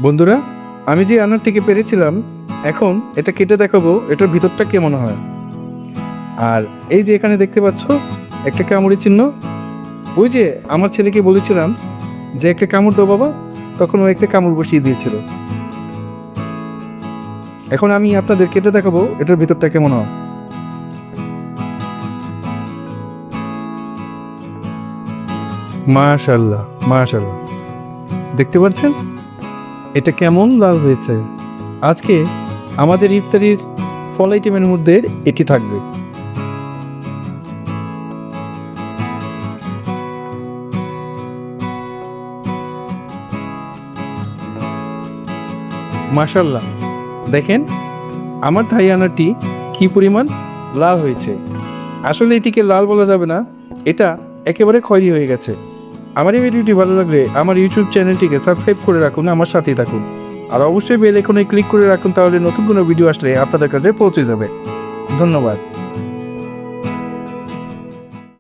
বন্ধুরা, আমি যে আনারটিকে পেরেছিলাম, এখন এটা কেটে দেখাবো এটার ভিতরটা কেমন হয়। আর এই যে এখানে দেখতে পাচ্ছ একটা কামড়ের চিহ্ন। ওই যে আমার ছেলেকে বলেছিলাম যে একটা কামড় দাও বাবা, তখন ও একটা কামড় বসিয়ে দিয়েছিল। এখন আমি আপনাদের কেটে দেখাবো এটার ভিতরটা কেমন হয়। মাশাআল্লাহ, মাশাআল্লাহ, দেখতে পাচ্ছেন এটা কেমন লাল হয়েছে। আজকে আমাদের ইফতারির ফল আইটেমের মধ্যে এটি থাকবে। মাশাআল্লাহ, দেখেন আমার থাই আনারটি কি পরিমাণ লাল হয়েছে। আসলে এটিকে লাল বলা যাবে না, এটা একেবারে খয়েরি হয়ে গেছে। আমার এই ভিডিওটি ভালো লাগলে আমার ইউটিউব চ্যানেলটিকে সাবস্ক্রাইব করে রাখুন, আমার সাথেই থাকুন। আর অবশ্যই বেল আইকনে ক্লিক করে রাখুন, তাহলে নতুন কোনো ভিডিও আসলে আপনাদের কাছে পৌঁছে যাবে। ধন্যবাদ।